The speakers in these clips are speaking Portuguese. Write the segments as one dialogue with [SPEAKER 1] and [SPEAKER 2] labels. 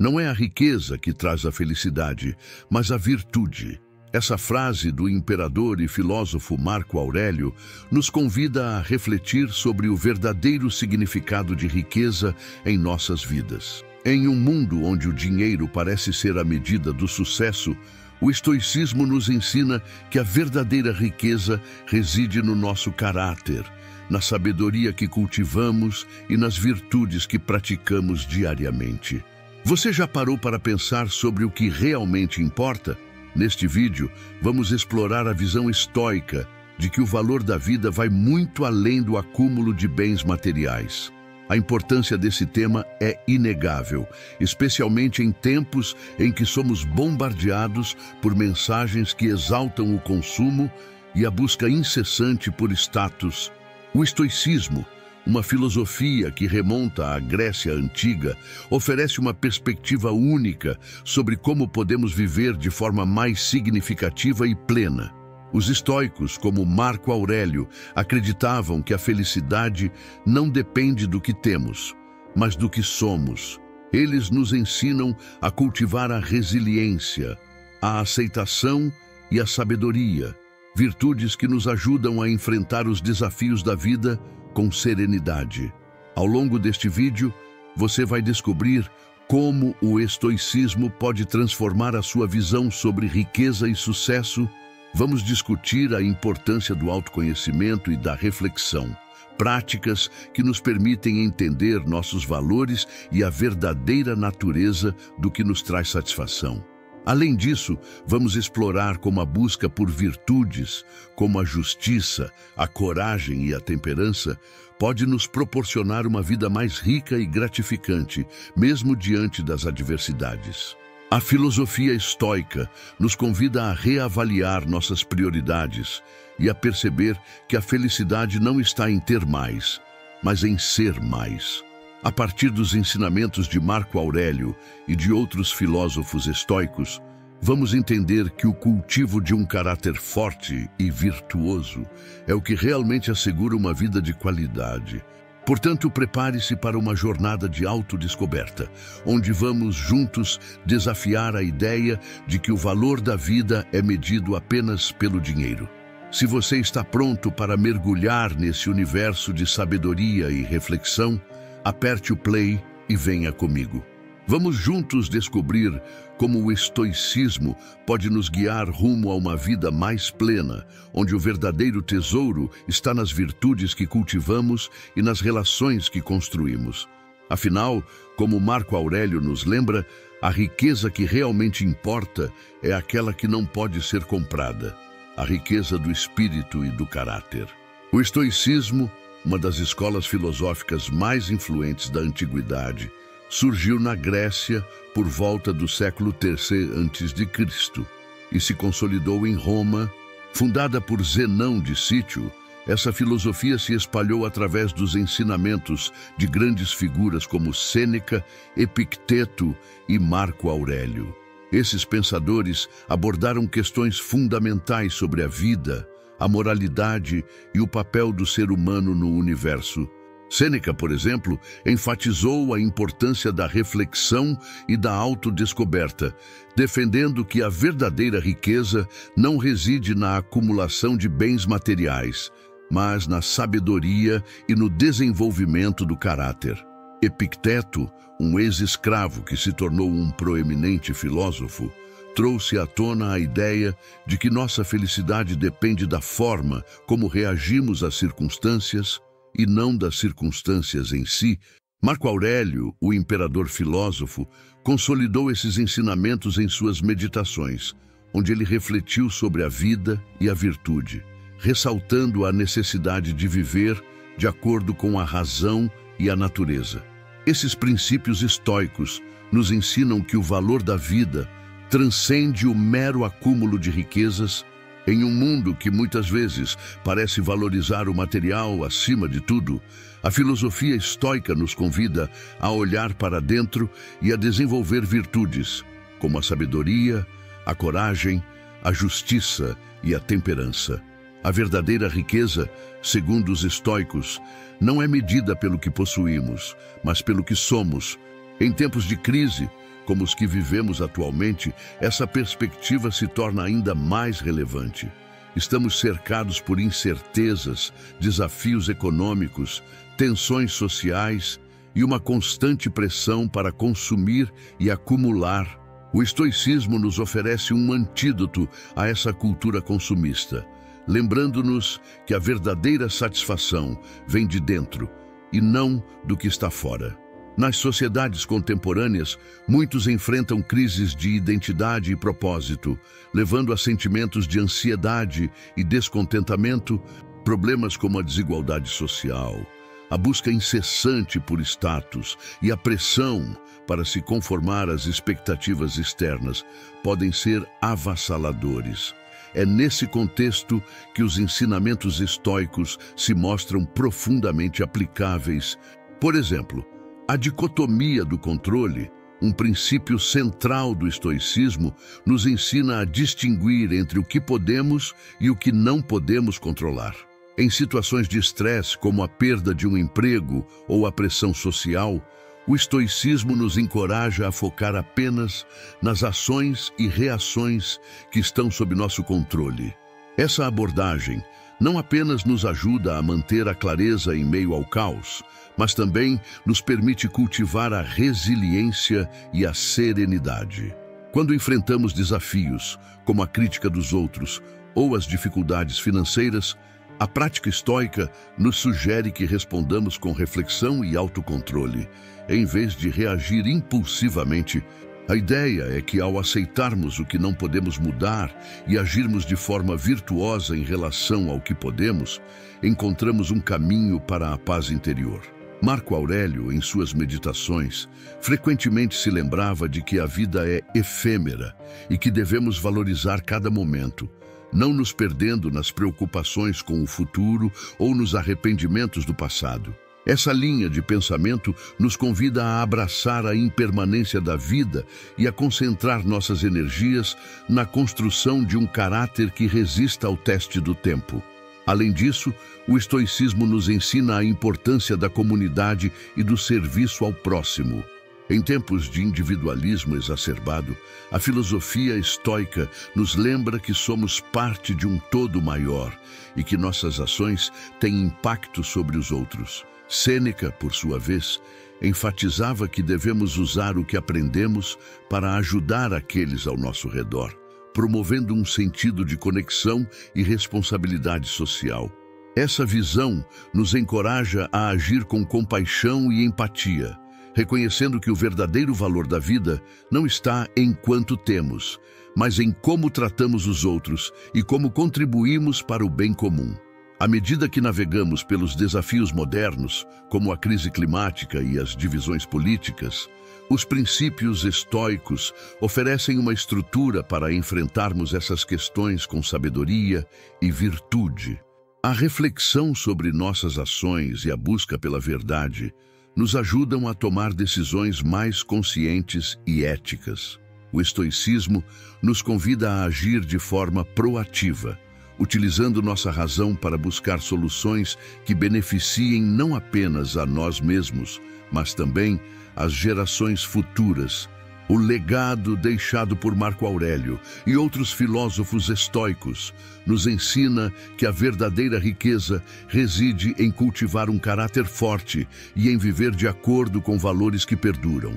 [SPEAKER 1] Não é a riqueza que traz a felicidade, mas a virtude. Essa frase do imperador e filósofo Marco Aurélio nos convida a refletir sobre o verdadeiro significado de riqueza em nossas vidas. Em um mundo onde o dinheiro parece ser a medida do sucesso, o estoicismo nos ensina que a verdadeira riqueza reside no nosso caráter, na sabedoria que cultivamos e nas virtudes que praticamos diariamente. Você já parou para pensar sobre o que realmente importa? Neste vídeo, vamos explorar a visão estoica de que o valor da vida vai muito além do acúmulo de bens materiais. A importância desse tema é inegável, especialmente em tempos em que somos bombardeados por mensagens que exaltam o consumo e a busca incessante por status. O estoicismo, uma filosofia que remonta à Grécia Antiga, oferece uma perspectiva única sobre como podemos viver de forma mais significativa e plena. Os estoicos, como Marco Aurélio, acreditavam que a felicidade não depende do que temos, mas do que somos. Eles nos ensinam a cultivar a resiliência, a aceitação e a sabedoria, virtudes que nos ajudam a enfrentar os desafios da vida com serenidade. Ao longo deste vídeo, você vai descobrir como o estoicismo pode transformar a sua visão sobre riqueza e sucesso. Vamos discutir a importância do autoconhecimento e da reflexão, práticas que nos permitem entender nossos valores e a verdadeira natureza do que nos traz satisfação. Além disso, vamos explorar como a busca por virtudes, como a justiça, a coragem e a temperança, pode nos proporcionar uma vida mais rica e gratificante, mesmo diante das adversidades. A filosofia estoica nos convida a reavaliar nossas prioridades e a perceber que a felicidade não está em ter mais, mas em ser mais. A partir dos ensinamentos de Marco Aurélio e de outros filósofos estoicos, vamos entender que o cultivo de um caráter forte e virtuoso é o que realmente assegura uma vida de qualidade. Portanto, prepare-se para uma jornada de autodescoberta, onde vamos juntos desafiar a ideia de que o valor da vida é medido apenas pelo dinheiro. Se você está pronto para mergulhar nesse universo de sabedoria e reflexão, aperte o play e venha comigo. Vamos juntos descobrir como o estoicismo pode nos guiar rumo a uma vida mais plena, onde o verdadeiro tesouro está nas virtudes que cultivamos e nas relações que construímos. Afinal, como Marco Aurélio nos lembra, a riqueza que realmente importa é aquela que não pode ser comprada, a riqueza do espírito e do caráter. O estoicismo, uma das escolas filosóficas mais influentes da antiguidade, surgiu na Grécia por volta do século III a.C. e se consolidou em Roma. Fundada por Zenão de Cítio, essa filosofia se espalhou através dos ensinamentos de grandes figuras como Sêneca, Epicteto e Marco Aurélio. Esses pensadores abordaram questões fundamentais sobre a vida, a moralidade e o papel do ser humano no universo. Sêneca, por exemplo, enfatizou a importância da reflexão e da autodescoberta, defendendo que a verdadeira riqueza não reside na acumulação de bens materiais, mas na sabedoria e no desenvolvimento do caráter. Epicteto, um ex-escravo que se tornou um proeminente filósofo, trouxe à tona a ideia de que nossa felicidade depende da forma como reagimos às circunstâncias e não das circunstâncias em si. Marco Aurélio, o imperador filósofo, consolidou esses ensinamentos em suas meditações, onde ele refletiu sobre a vida e a virtude, ressaltando a necessidade de viver de acordo com a razão e a natureza. Esses princípios estoicos nos ensinam que o valor da vida transcende o mero acúmulo de riquezas. Em um mundo que muitas vezes parece valorizar o material acima de tudo, a filosofia estoica nos convida a olhar para dentro e a desenvolver virtudes, como a sabedoria, a coragem, a justiça e a temperança. A verdadeira riqueza, segundo os estoicos, não é medida pelo que possuímos, mas pelo que somos. Em tempos de crise, como os que vivemos atualmente, essa perspectiva se torna ainda mais relevante. Estamos cercados por incertezas, desafios econômicos, tensões sociais e uma constante pressão para consumir e acumular. O estoicismo nos oferece um antídoto a essa cultura consumista, lembrando-nos que a verdadeira satisfação vem de dentro e não do que está fora. Nas sociedades contemporâneas, muitos enfrentam crises de identidade e propósito, levando a sentimentos de ansiedade e descontentamento, problemas como a desigualdade social, a busca incessante por status e a pressão para se conformar às expectativas externas podem ser avassaladores. É nesse contexto que os ensinamentos estoicos se mostram profundamente aplicáveis. Por exemplo, a dicotomia do controle, um princípio central do estoicismo, nos ensina a distinguir entre o que podemos e o que não podemos controlar. Em situações de estresse, como a perda de um emprego ou a pressão social, o estoicismo nos encoraja a focar apenas nas ações e reações que estão sob nosso controle. Essa abordagem não apenas nos ajuda a manter a clareza em meio ao caos, mas também nos permite cultivar a resiliência e a serenidade. Quando enfrentamos desafios, como a crítica dos outros ou as dificuldades financeiras, a prática estoica nos sugere que respondamos com reflexão e autocontrole, em vez de reagir impulsivamente. A ideia é que, ao aceitarmos o que não podemos mudar e agirmos de forma virtuosa em relação ao que podemos, encontramos um caminho para a paz interior. Marco Aurélio, em suas meditações, frequentemente se lembrava de que a vida é efêmera e que devemos valorizar cada momento, não nos perdendo nas preocupações com o futuro ou nos arrependimentos do passado. Essa linha de pensamento nos convida a abraçar a impermanência da vida e a concentrar nossas energias na construção de um caráter que resista ao teste do tempo. Além disso, o estoicismo nos ensina a importância da comunidade e do serviço ao próximo. Em tempos de individualismo exacerbado, a filosofia estoica nos lembra que somos parte de um todo maior e que nossas ações têm impacto sobre os outros. Sêneca, por sua vez, enfatizava que devemos usar o que aprendemos para ajudar aqueles ao nosso redor, promovendo um sentido de conexão e responsabilidade social. Essa visão nos encoraja a agir com compaixão e empatia, reconhecendo que o verdadeiro valor da vida não está em quanto temos, mas em como tratamos os outros e como contribuímos para o bem comum. À medida que navegamos pelos desafios modernos, como a crise climática e as divisões políticas, os princípios estoicos oferecem uma estrutura para enfrentarmos essas questões com sabedoria e virtude. A reflexão sobre nossas ações e a busca pela verdade nos ajudam a tomar decisões mais conscientes e éticas. O estoicismo nos convida a agir de forma proativa, utilizando nossa razão para buscar soluções que beneficiem não apenas a nós mesmos, mas também as gerações futuras. O legado deixado por Marco Aurélio e outros filósofos estoicos nos ensina que a verdadeira riqueza reside em cultivar um caráter forte e em viver de acordo com valores que perduram.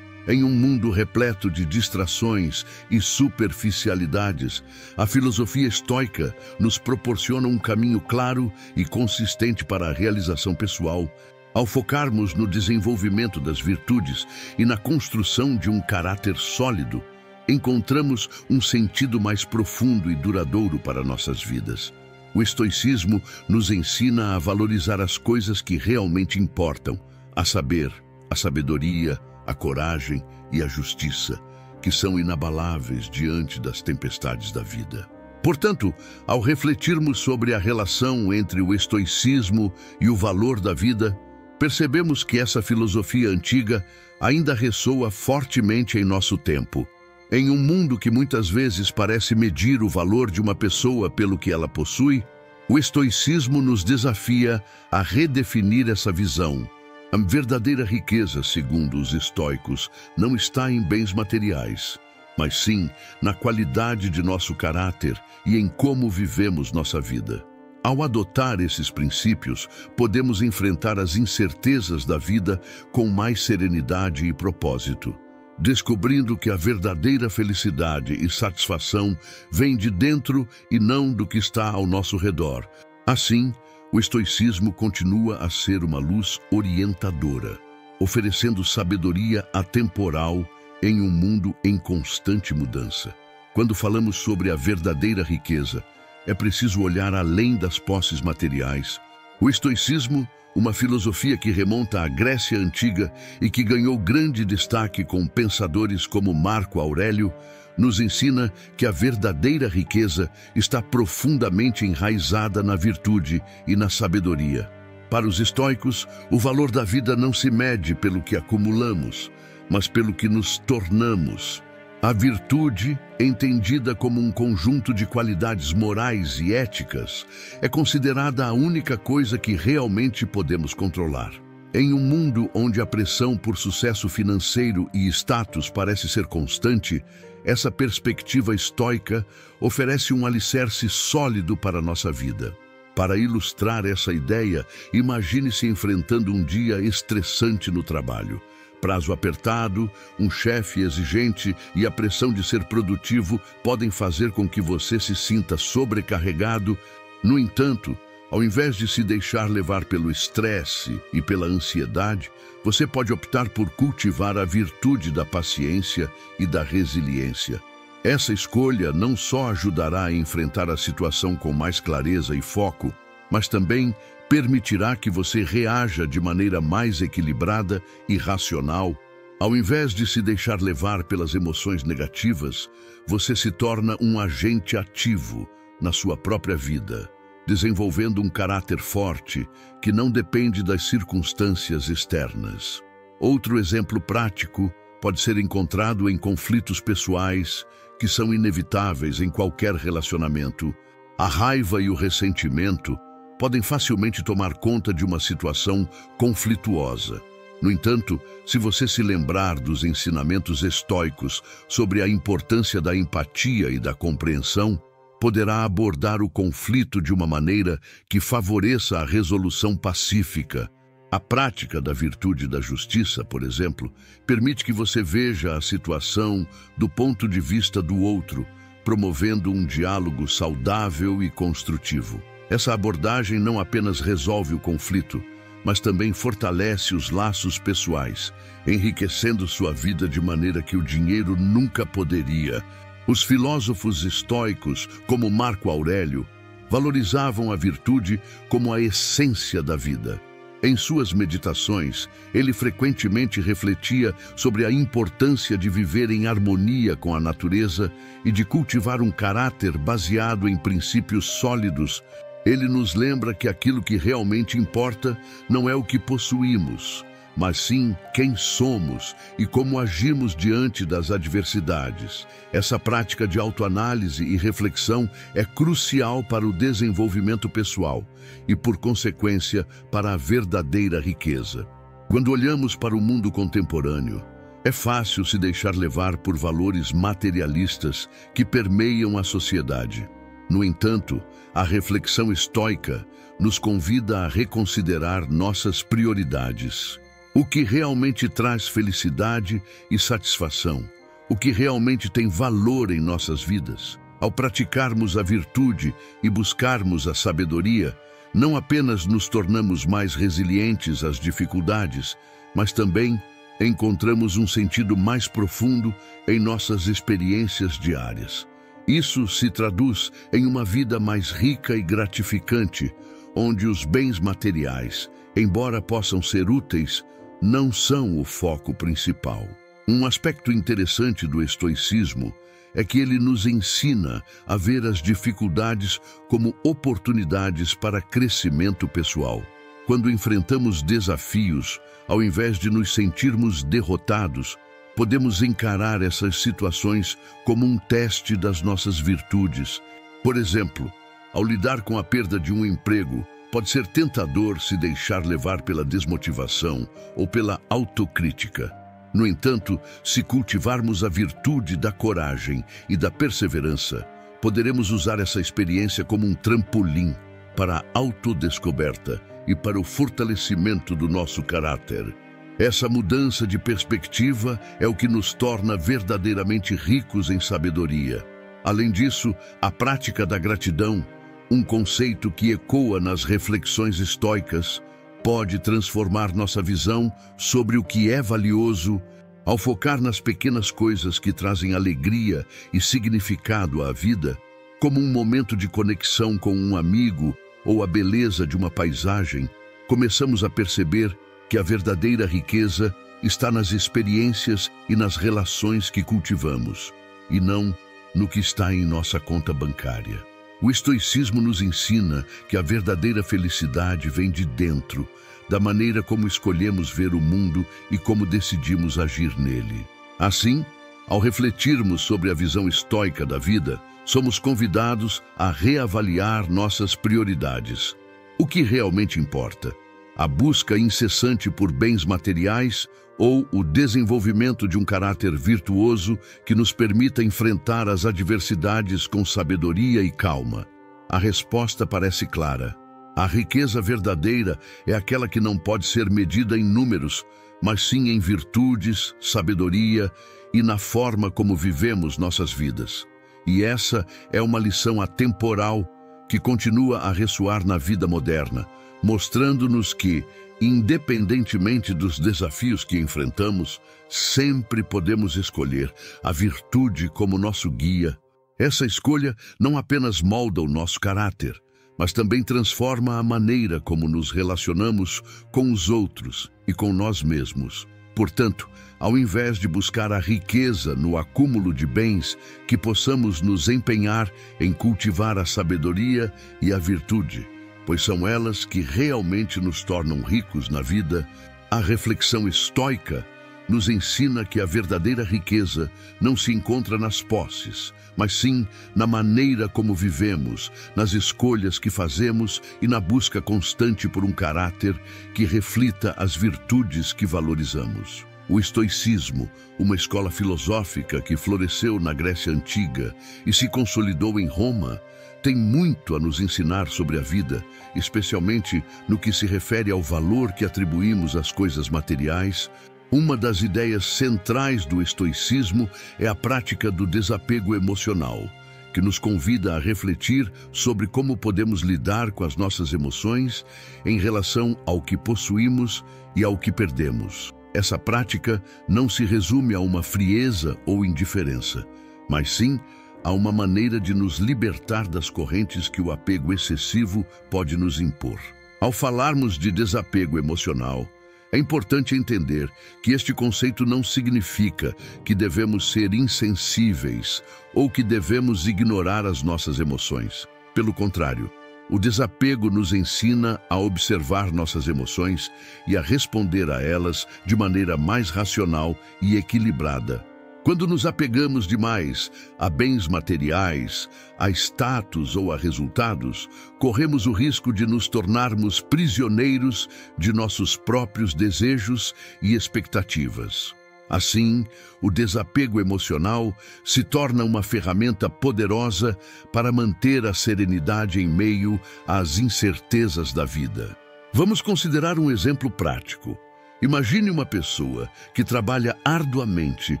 [SPEAKER 1] Em um mundo repleto de distrações e superficialidades, a filosofia estoica nos proporciona um caminho claro e consistente para a realização pessoal, ao focarmos no desenvolvimento das virtudes e na construção de um caráter sólido. Encontramos um sentido mais profundo e duradouro para nossas vidas. O estoicismo nos ensina a valorizar as coisas que realmente importam, a saber, a sabedoria, a coragem e a justiça, que são inabaláveis diante das tempestades da vida. Portanto, ao refletirmos sobre a relação entre o estoicismo e o valor da vida, percebemos que essa filosofia antiga ainda ressoa fortemente em nosso tempo. Em um mundo que muitas vezes parece medir o valor de uma pessoa pelo que ela possui, o estoicismo nos desafia a redefinir essa visão, A verdadeira riqueza, segundo os estoicos, não está em bens materiais, mas sim na qualidade de nosso caráter e em como vivemos nossa vida. Ao adotar esses princípios, podemos enfrentar as incertezas da vida com mais serenidade e propósito, descobrindo que a verdadeira felicidade e satisfação vem de dentro e não do que está ao nosso redor. Assim, o estoicismo continua a ser uma luz orientadora, oferecendo sabedoria atemporal em um mundo em constante mudança. Quando falamos sobre a verdadeira riqueza, é preciso olhar além das posses materiais. O estoicismo, uma filosofia que remonta à Grécia Antiga e que ganhou grande destaque com pensadores como Marco Aurélio, nos ensina que a verdadeira riqueza está profundamente enraizada na virtude e na sabedoria. Para os estoicos, o valor da vida não se mede pelo que acumulamos, mas pelo que nos tornamos. A virtude, entendida como um conjunto de qualidades morais e éticas, é considerada a única coisa que realmente podemos controlar. Em um mundo onde a pressão por sucesso financeiro e status parece ser constante, essa perspectiva estoica oferece um alicerce sólido para a nossa vida. Para ilustrar essa ideia, imagine-se enfrentando um dia estressante no trabalho. Prazo apertado, um chefe exigente e a pressão de ser produtivo podem fazer com que você se sinta sobrecarregado. No entanto, ao invés de se deixar levar pelo estresse e pela ansiedade, você pode optar por cultivar a virtude da paciência e da resiliência. Essa escolha não só ajudará a enfrentar a situação com mais clareza e foco, mas também permitirá que você reaja de maneira mais equilibrada e racional. Ao invés de se deixar levar pelas emoções negativas, você se torna um agente ativo na sua própria vida, desenvolvendo um caráter forte que não depende das circunstâncias externas. Outro exemplo prático pode ser encontrado em conflitos pessoais que são inevitáveis em qualquer relacionamento. A raiva e o ressentimento podem facilmente tomar conta de uma situação conflituosa. No entanto, se você se lembrar dos ensinamentos estoicos sobre a importância da empatia e da compreensão, poderá abordar o conflito de uma maneira que favoreça a resolução pacífica. A prática da virtude da justiça, por exemplo, permite que você veja a situação do ponto de vista do outro, promovendo um diálogo saudável e construtivo. Essa abordagem não apenas resolve o conflito, mas também fortalece os laços pessoais, enriquecendo sua vida de maneira que o dinheiro nunca poderia. Os filósofos estoicos, como Marco Aurélio, valorizavam a virtude como a essência da vida. Em suas meditações, ele frequentemente refletia sobre a importância de viver em harmonia com a natureza e de cultivar um caráter baseado em princípios sólidos. Ele nos lembra que aquilo que realmente importa não é o que possuímos, mas sim quem somos e como agimos diante das adversidades. Essa prática de autoanálise e reflexão é crucial para o desenvolvimento pessoal e, por consequência, para a verdadeira riqueza. Quando olhamos para o mundo contemporâneo, é fácil se deixar levar por valores materialistas que permeiam a sociedade. No entanto, a reflexão estoica nos convida a reconsiderar nossas prioridades. O que realmente traz felicidade e satisfação? O que realmente tem valor em nossas vidas? Ao praticarmos a virtude e buscarmos a sabedoria, não apenas nos tornamos mais resilientes às dificuldades, mas também encontramos um sentido mais profundo em nossas experiências diárias. Isso se traduz em uma vida mais rica e gratificante, onde os bens materiais, embora possam ser úteis, não são o foco principal. Um aspecto interessante do estoicismo é que ele nos ensina a ver as dificuldades como oportunidades para crescimento pessoal. Quando enfrentamos desafios, ao invés de nos sentirmos derrotados, podemos encarar essas situações como um teste das nossas virtudes. Por exemplo, ao lidar com a perda de um emprego, pode ser tentador se deixar levar pela desmotivação ou pela autocrítica. No entanto, se cultivarmos a virtude da coragem e da perseverança, poderemos usar essa experiência como um trampolim para a autodescoberta e para o fortalecimento do nosso caráter. Essa mudança de perspectiva é o que nos torna verdadeiramente ricos em sabedoria. Além disso, a prática da gratidão, um conceito que ecoa nas reflexões estoicas, pode transformar nossa visão sobre o que é valioso ao focar nas pequenas coisas que trazem alegria e significado à vida, como um momento de conexão com um amigo ou a beleza de uma paisagem. Começamos a perceber que a verdadeira riqueza está nas experiências e nas relações que cultivamos, e não no que está em nossa conta bancária. O estoicismo nos ensina que a verdadeira felicidade vem de dentro, da maneira como escolhemos ver o mundo e como decidimos agir nele. Assim, ao refletirmos sobre a visão estoica da vida, somos convidados a reavaliar nossas prioridades. O que realmente importa? A busca incessante por bens materiais ou o desenvolvimento de um caráter virtuoso que nos permita enfrentar as adversidades com sabedoria e calma? A resposta parece clara. A riqueza verdadeira é aquela que não pode ser medida em números, mas sim em virtudes, sabedoria e na forma como vivemos nossas vidas. E essa é uma lição atemporal que continua a ressoar na vida moderna, mostrando-nos que, independentemente dos desafios que enfrentamos, sempre podemos escolher a virtude como nosso guia. Essa escolha não apenas molda o nosso caráter, mas também transforma a maneira como nos relacionamos com os outros e com nós mesmos. Portanto, ao invés de buscar a riqueza no acúmulo de bens, que possamos nos empenhar em cultivar a sabedoria e a virtude, pois são elas que realmente nos tornam ricos na vida. A reflexão estoica nos ensina que a verdadeira riqueza não se encontra nas posses, mas sim na maneira como vivemos, nas escolhas que fazemos e na busca constante por um caráter que reflita as virtudes que valorizamos. O estoicismo, uma escola filosófica que floresceu na Grécia Antiga e se consolidou em Roma, tem muito a nos ensinar sobre a vida, especialmente no que se refere ao valor que atribuímos às coisas materiais. Uma das ideias centrais do estoicismo é a prática do desapego emocional, que nos convida a refletir sobre como podemos lidar com as nossas emoções em relação ao que possuímos e ao que perdemos. Essa prática não se resume a uma frieza ou indiferença, mas sim a uma maneira de nos libertar das correntes que o apego excessivo pode nos impor. Ao falarmos de desapego emocional, é importante entender que este conceito não significa que devemos ser insensíveis ou que devemos ignorar as nossas emoções. Pelo contrário, o desapego nos ensina a observar nossas emoções e a responder a elas de maneira mais racional e equilibrada. Quando nos apegamos demais a bens materiais, a status ou a resultados, corremos o risco de nos tornarmos prisioneiros de nossos próprios desejos e expectativas. Assim, o desapego emocional se torna uma ferramenta poderosa para manter a serenidade em meio às incertezas da vida. Vamos considerar um exemplo prático. Imagine uma pessoa que trabalha arduamente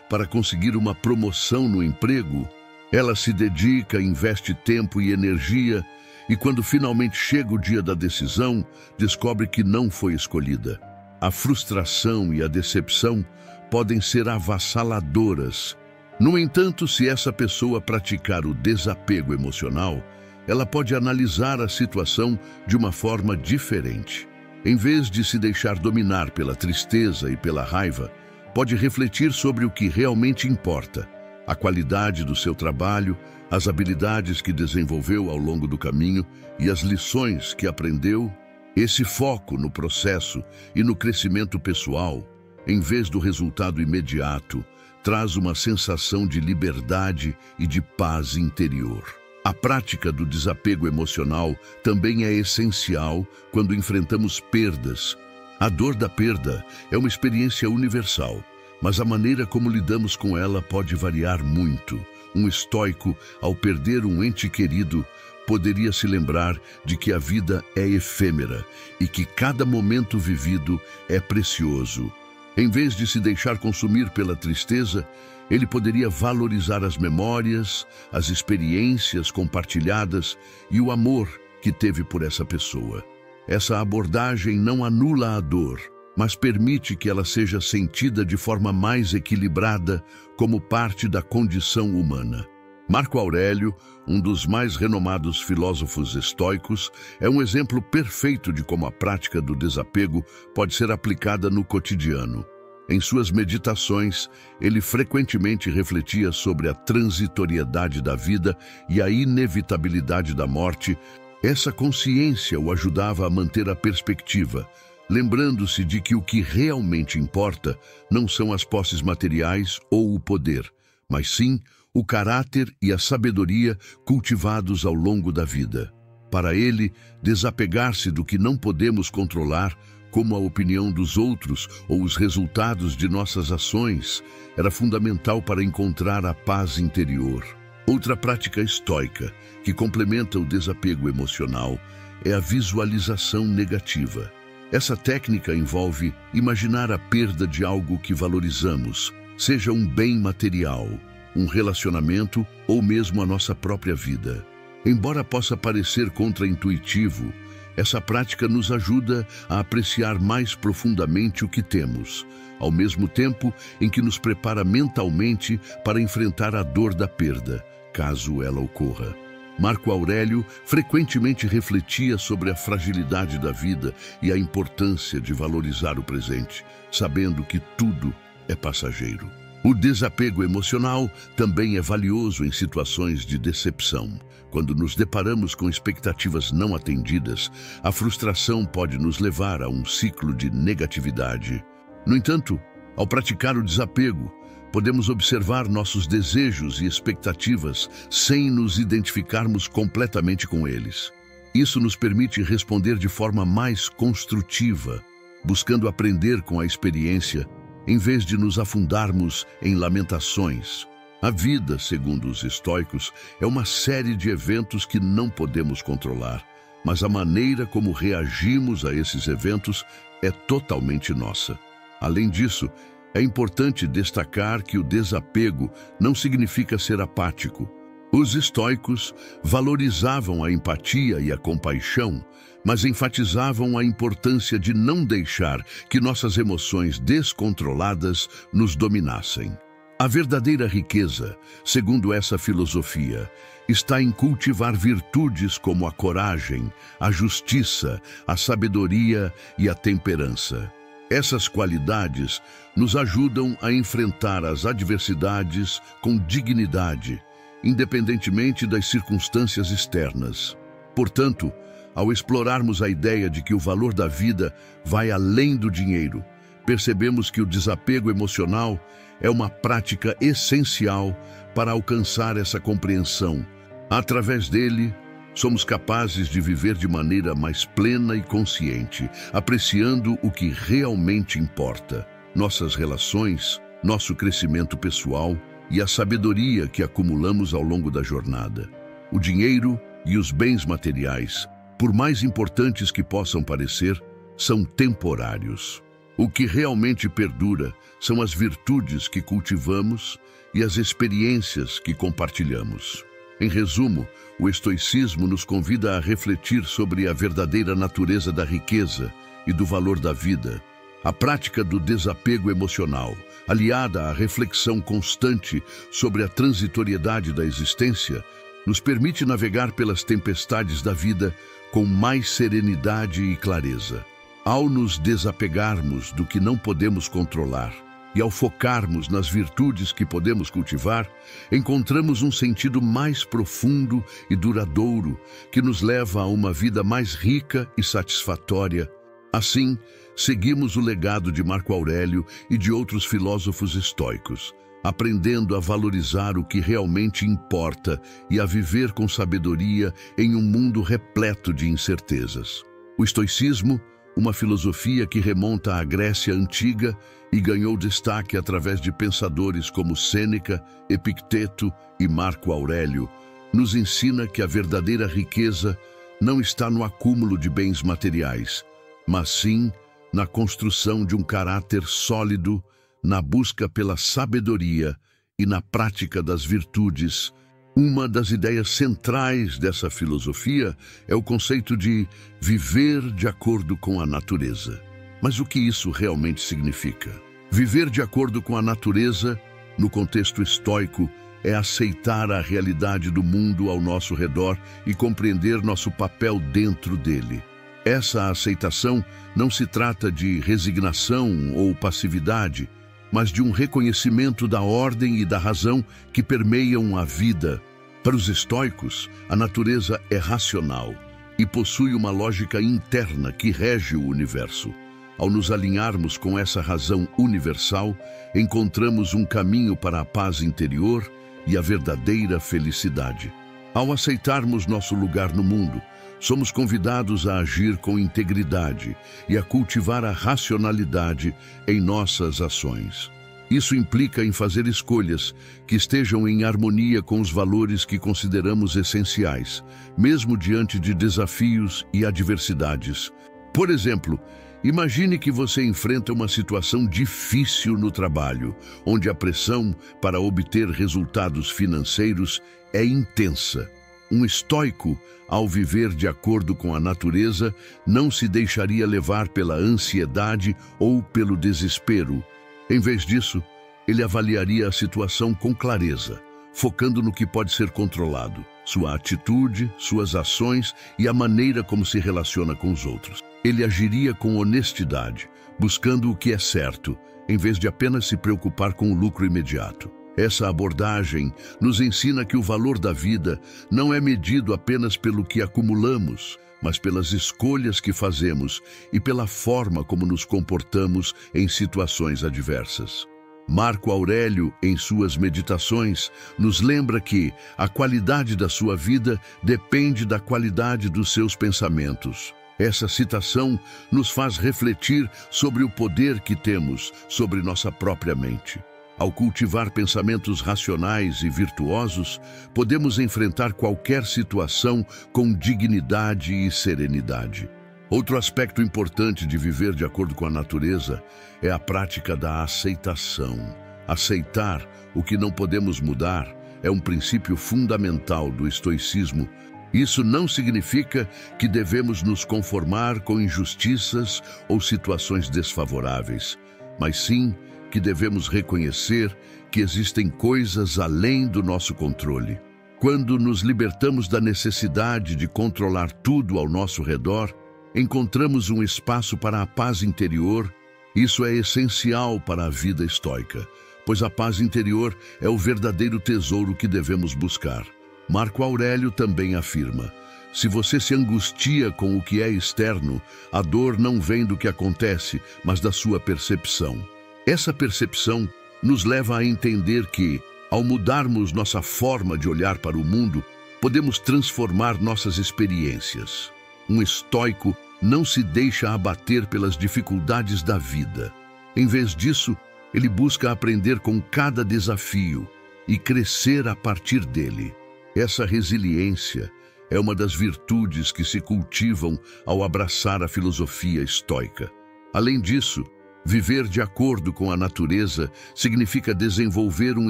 [SPEAKER 1] para conseguir uma promoção no emprego. Ela se dedica, investe tempo e energia e, quando finalmente chega o dia da decisão, descobre que não foi escolhida. A frustração e a decepção podem ser avassaladoras. No entanto, se essa pessoa praticar o desapego emocional, ela pode analisar a situação de uma forma diferente. Em vez de se deixar dominar pela tristeza e pela raiva, pode refletir sobre o que realmente importa, a qualidade do seu trabalho, as habilidades que desenvolveu ao longo do caminho e as lições que aprendeu. Esse foco no processo e no crescimento pessoal, em vez do resultado imediato, traz uma sensação de liberdade e de paz interior. A prática do desapego emocional também é essencial quando enfrentamos perdas. A dor da perda é uma experiência universal, mas a maneira como lidamos com ela pode variar muito. Um estoico, ao perder um ente querido, poderia se lembrar de que a vida é efêmera e que cada momento vivido é precioso. Em vez de se deixar consumir pela tristeza, ele poderia valorizar as memórias, as experiências compartilhadas e o amor que teve por essa pessoa. Essa abordagem não anula a dor, mas permite que ela seja sentida de forma mais equilibrada como parte da condição humana. Marco Aurélio, um dos mais renomados filósofos estoicos, é um exemplo perfeito de como a prática do desapego pode ser aplicada no cotidiano. Em suas meditações, ele frequentemente refletia sobre a transitoriedade da vida e a inevitabilidade da morte. Essa consciência o ajudava a manter a perspectiva, lembrando-se de que o que realmente importa não são as posses materiais ou o poder, mas sim o caráter e a sabedoria cultivados ao longo da vida. Para ele, desapegar-se do que não podemos controlar, como a opinião dos outros ou os resultados de nossas ações, era fundamental para encontrar a paz interior. Outra prática estoica, que complementa o desapego emocional, é a visualização negativa. Essa técnica envolve imaginar a perda de algo que valorizamos, seja um bem material, um relacionamento ou mesmo a nossa própria vida. Embora possa parecer contraintuitivo, essa prática nos ajuda a apreciar mais profundamente o que temos, ao mesmo tempo em que nos prepara mentalmente para enfrentar a dor da perda, caso ela ocorra. Marco Aurélio frequentemente refletia sobre a fragilidade da vida e a importância de valorizar o presente, sabendo que tudo é passageiro. O desapego emocional também é valioso em situações de decepção. Quando nos deparamos com expectativas não atendidas, a frustração pode nos levar a um ciclo de negatividade. No entanto, ao praticar o desapego, podemos observar nossos desejos e expectativas sem nos identificarmos completamente com eles. Isso nos permite responder de forma mais construtiva, buscando aprender com a experiência, em vez de nos afundarmos em lamentações. A vida, segundo os estoicos, é uma série de eventos que não podemos controlar, mas a maneira como reagimos a esses eventos é totalmente nossa. Além disso, é importante destacar que o desapego não significa ser apático. Os estoicos valorizavam a empatia e a compaixão, mas enfatizavam a importância de não deixar que nossas emoções descontroladas nos dominassem. A verdadeira riqueza, segundo essa filosofia, está em cultivar virtudes como a coragem, a justiça, a sabedoria e a temperança. Essas qualidades nos ajudam a enfrentar as adversidades com dignidade, independentemente das circunstâncias externas. Portanto, ao explorarmos a ideia de que o valor da vida vai além do dinheiro, percebemos que o desapego emocional é uma prática essencial para alcançar essa compreensão. Através dele, somos capazes de viver de maneira mais plena e consciente, apreciando o que realmente importa: nossas relações, nosso crescimento pessoal e a sabedoria que acumulamos ao longo da jornada. O dinheiro e os bens materiais, por mais importantes que possam parecer, são temporários. O que realmente perdura são as virtudes que cultivamos e as experiências que compartilhamos. Em resumo, o estoicismo nos convida a refletir sobre a verdadeira natureza da riqueza e do valor da vida. A prática do desapego emocional, aliada à reflexão constante sobre a transitoriedade da existência, nos permite navegar pelas tempestades da vida com mais serenidade e clareza. Ao nos desapegarmos do que não podemos controlar e ao focarmos nas virtudes que podemos cultivar, encontramos um sentido mais profundo e duradouro que nos leva a uma vida mais rica e satisfatória. Assim, seguimos o legado de Marco Aurélio e de outros filósofos estoicos, aprendendo a valorizar o que realmente importa e a viver com sabedoria em um mundo repleto de incertezas. O estoicismo, uma filosofia que remonta à Grécia Antiga e ganhou destaque através de pensadores como Sêneca, Epicteto e Marco Aurélio, nos ensina que a verdadeira riqueza não está no acúmulo de bens materiais, mas sim na construção de um caráter sólido, na busca pela sabedoria e na prática das virtudes. Uma das ideias centrais dessa filosofia é o conceito de viver de acordo com a natureza. Mas o que isso realmente significa? Viver de acordo com a natureza, no contexto estoico, é aceitar a realidade do mundo ao nosso redor e compreender nosso papel dentro dele. Essa aceitação não se trata de resignação ou passividade, mas de um reconhecimento da ordem e da razão que permeiam a vida. Para os estoicos, a natureza é racional e possui uma lógica interna que rege o universo. Ao nos alinharmos com essa razão universal, encontramos um caminho para a paz interior e a verdadeira felicidade. Ao aceitarmos nosso lugar no mundo, somos convidados a agir com integridade e a cultivar a racionalidade em nossas ações. Isso implica em fazer escolhas que estejam em harmonia com os valores que consideramos essenciais, mesmo diante de desafios e adversidades. Por exemplo, imagine que você enfrenta uma situação difícil no trabalho, onde a pressão para obter resultados financeiros é intensa. Um estoico, ao viver de acordo com a natureza, não se deixaria levar pela ansiedade ou pelo desespero. Em vez disso, ele avaliaria a situação com clareza, focando no que pode ser controlado, sua atitude, suas ações e a maneira como se relaciona com os outros. Ele agiria com honestidade, buscando o que é certo, em vez de apenas se preocupar com o lucro imediato. Essa abordagem nos ensina que o valor da vida não é medido apenas pelo que acumulamos, mas pelas escolhas que fazemos e pela forma como nos comportamos em situações adversas. Marco Aurélio, em suas meditações, nos lembra que a qualidade da sua vida depende da qualidade dos seus pensamentos. Essa citação nos faz refletir sobre o poder que temos sobre nossa própria mente. Ao cultivar pensamentos racionais e virtuosos, podemos enfrentar qualquer situação com dignidade e serenidade. Outro aspecto importante de viver de acordo com a natureza é a prática da aceitação. Aceitar o que não podemos mudar é um princípio fundamental do estoicismo. Isso não significa que devemos nos conformar com injustiças ou situações desfavoráveis, mas sim que devemos reconhecer que existem coisas além do nosso controle. Quando nos libertamos da necessidade de controlar tudo ao nosso redor, encontramos um espaço para a paz interior. Isso é essencial para a vida estoica, pois a paz interior é o verdadeiro tesouro que devemos buscar. Marco Aurélio também afirma: se você se angustia com o que é externo, a dor não vem do que acontece, mas da sua percepção. Essa percepção nos leva a entender que, ao mudarmos nossa forma de olhar para o mundo, podemos transformar nossas experiências. Um estoico não se deixa abater pelas dificuldades da vida. Em vez disso, ele busca aprender com cada desafio e crescer a partir dele. Essa resiliência é uma das virtudes que se cultivam ao abraçar a filosofia estoica. Além disso, viver de acordo com a natureza significa desenvolver um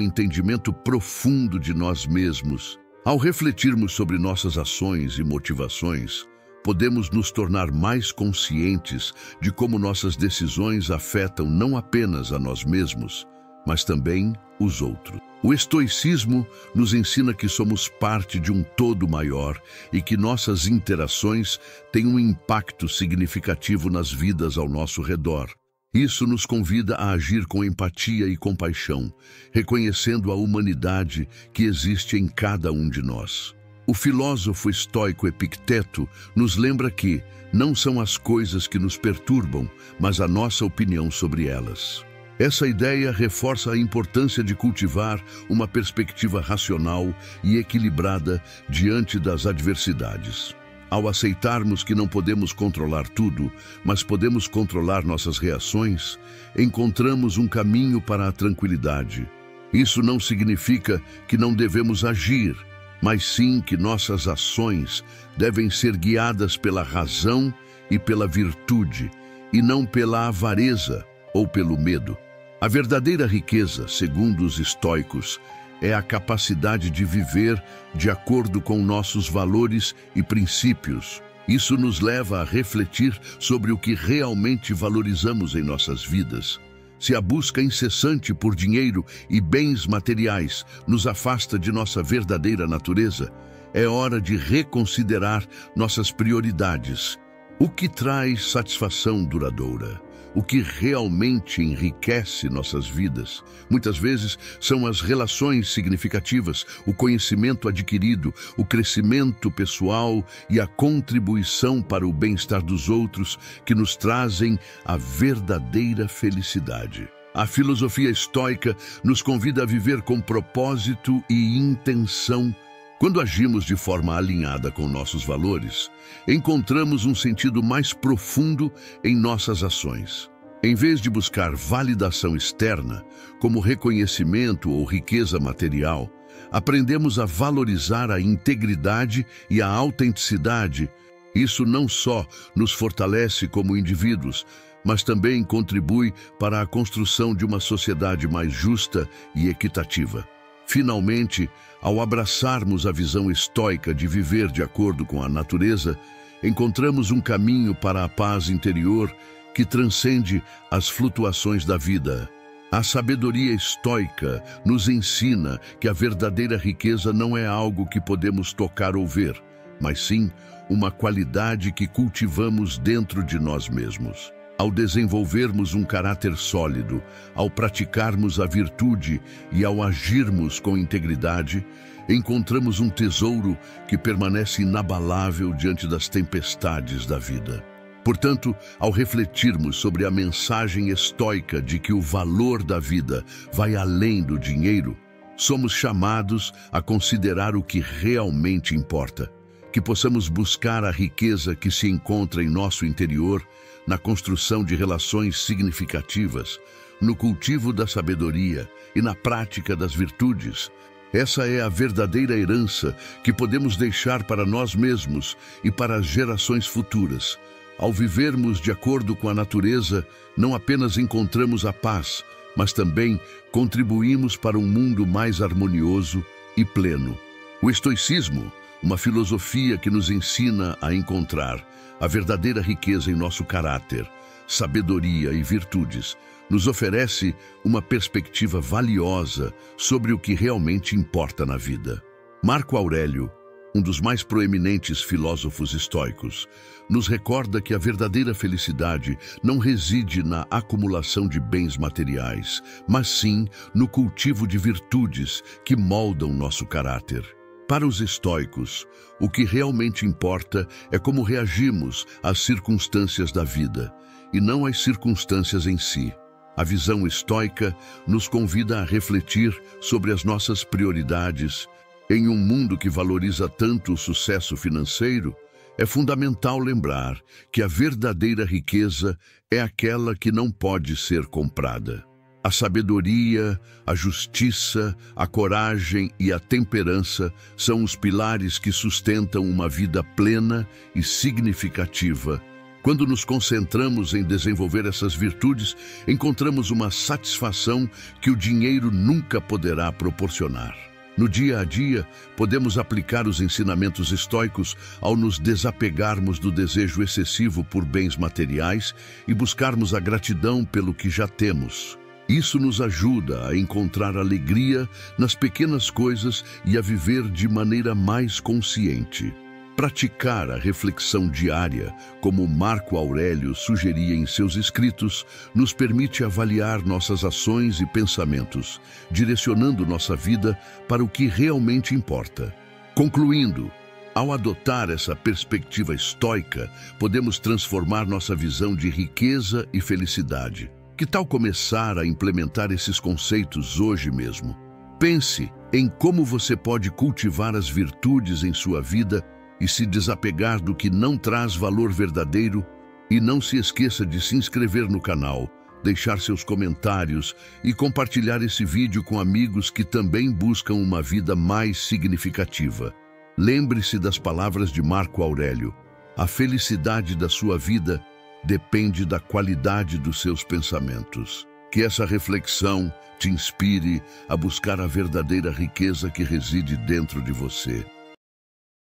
[SPEAKER 1] entendimento profundo de nós mesmos. Ao refletirmos sobre nossas ações e motivações, podemos nos tornar mais conscientes de como nossas decisões afetam não apenas a nós mesmos, mas também os outros. O estoicismo nos ensina que somos parte de um todo maior e que nossas interações têm um impacto significativo nas vidas ao nosso redor. Isso nos convida a agir com empatia e compaixão, reconhecendo a humanidade que existe em cada um de nós. O filósofo estoico Epicteto nos lembra que não são as coisas que nos perturbam, mas a nossa opinião sobre elas. Essa ideia reforça a importância de cultivar uma perspectiva racional e equilibrada diante das adversidades. Ao aceitarmos que não podemos controlar tudo, mas podemos controlar nossas reações, encontramos um caminho para a tranquilidade. Isso não significa que não devemos agir, mas sim que nossas ações devem ser guiadas pela razão e pela virtude, e não pela avareza ou pelo medo. A verdadeira riqueza, segundo os estoicos, é a capacidade de viver de acordo com nossos valores e princípios. Isso nos leva a refletir sobre o que realmente valorizamos em nossas vidas. Se a busca incessante por dinheiro e bens materiais nos afasta de nossa verdadeira natureza, é hora de reconsiderar nossas prioridades. O que traz satisfação duradoura? O que realmente enriquece nossas vidas? Muitas vezes são as relações significativas, o conhecimento adquirido, o crescimento pessoal e a contribuição para o bem-estar dos outros que nos trazem a verdadeira felicidade. A filosofia estoica nos convida a viver com propósito e intenção. Quando agimos de forma alinhada com nossos valores, encontramos um sentido mais profundo em nossas ações. Em vez de buscar validação externa, como reconhecimento ou riqueza material, aprendemos a valorizar a integridade e a autenticidade. Isso não só nos fortalece como indivíduos, mas também contribui para a construção de uma sociedade mais justa e equitativa. Finalmente, ao abraçarmos a visão estoica de viver de acordo com a natureza, encontramos um caminho para a paz interior que transcende as flutuações da vida. A sabedoria estoica nos ensina que a verdadeira riqueza não é algo que podemos tocar ou ver, mas sim uma qualidade que cultivamos dentro de nós mesmos. Ao desenvolvermos um caráter sólido, ao praticarmos a virtude e ao agirmos com integridade, encontramos um tesouro que permanece inabalável diante das tempestades da vida. Portanto, ao refletirmos sobre a mensagem estoica de que o valor da vida vai além do dinheiro, somos chamados a considerar o que realmente importa, que possamos buscar a riqueza que se encontra em nosso interior, na construção de relações significativas, no cultivo da sabedoria e na prática das virtudes. Essa é a verdadeira herança que podemos deixar para nós mesmos e para as gerações futuras. Ao vivermos de acordo com a natureza, não apenas encontramos a paz, mas também contribuímos para um mundo mais harmonioso e pleno. O estoicismo, uma filosofia que nos ensina a encontrar a verdadeira riqueza em nosso caráter, sabedoria e virtudes, nos oferece uma perspectiva valiosa sobre o que realmente importa na vida. Marco Aurélio, um dos mais proeminentes filósofos estoicos, nos recorda que a verdadeira felicidade não reside na acumulação de bens materiais, mas sim no cultivo de virtudes que moldam nosso caráter. Para os estoicos, o que realmente importa é como reagimos às circunstâncias da vida, e não às circunstâncias em si. A visão estoica nos convida a refletir sobre as nossas prioridades. Em um mundo que valoriza tanto o sucesso financeiro, é fundamental lembrar que a verdadeira riqueza é aquela que não pode ser comprada. A sabedoria, a justiça, a coragem e a temperança são os pilares que sustentam uma vida plena e significativa. Quando nos concentramos em desenvolver essas virtudes, encontramos uma satisfação que o dinheiro nunca poderá proporcionar. No dia a dia, podemos aplicar os ensinamentos estoicos ao nos desapegarmos do desejo excessivo por bens materiais e buscarmos a gratidão pelo que já temos. Isso nos ajuda a encontrar alegria nas pequenas coisas e a viver de maneira mais consciente. Praticar a reflexão diária, como Marco Aurélio sugeria em seus escritos, nos permite avaliar nossas ações e pensamentos, direcionando nossa vida para o que realmente importa. Concluindo, ao adotar essa perspectiva estoica, podemos transformar nossa visão de riqueza e felicidade. Que tal começar a implementar esses conceitos hoje mesmo? Pense em como você pode cultivar as virtudes em sua vida e se desapegar do que não traz valor verdadeiro. E não se esqueça de se inscrever no canal, deixar seus comentários e compartilhar esse vídeo com amigos que também buscam uma vida mais significativa. Lembre-se das palavras de Marco Aurélio: a felicidade da sua vida depende da qualidade dos seus pensamentos. Que essa reflexão te inspire a buscar a verdadeira riqueza que reside dentro de você.